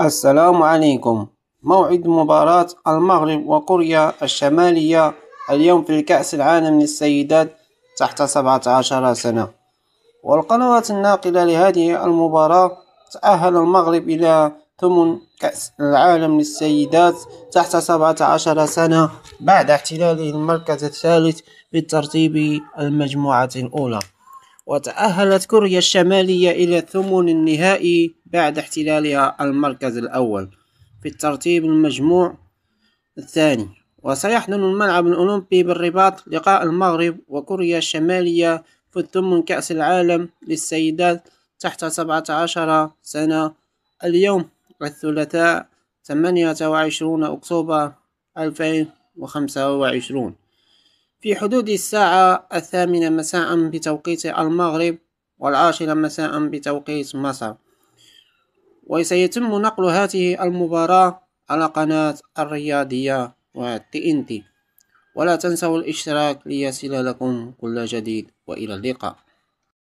السلام عليكم. موعد مباراة المغرب وكوريا الشمالية اليوم في كأس العالم للسيدات تحت 17 سنة. والقنوات الناقلة لهذه المباراة: تأهل المغرب إلى ثمن كأس العالم للسيدات تحت 17 سنة بعد احتلاله المركز الثالث بالترتيب المجموعة الأولى. وتأهلت كوريا الشمالية إلى الثمن النهائي بعد احتلالها المركز الأول في الترتيب المجموع الثاني. وسيحضر الملعب الأولمبي بالرباط لقاء المغرب وكوريا الشمالية في ثمن كأس العالم للسيدات تحت 17 سنة اليوم الثلاثاء 28 أكتوبر 2025 في حدود الساعة 8 مساء بتوقيت المغرب و10 مساء بتوقيت مصر. وسيتم نقل هذه المباراة على قناة الرياضية TNT. ولا تنسوا الاشتراك ليصل لكم كل جديد، وإلى اللقاء.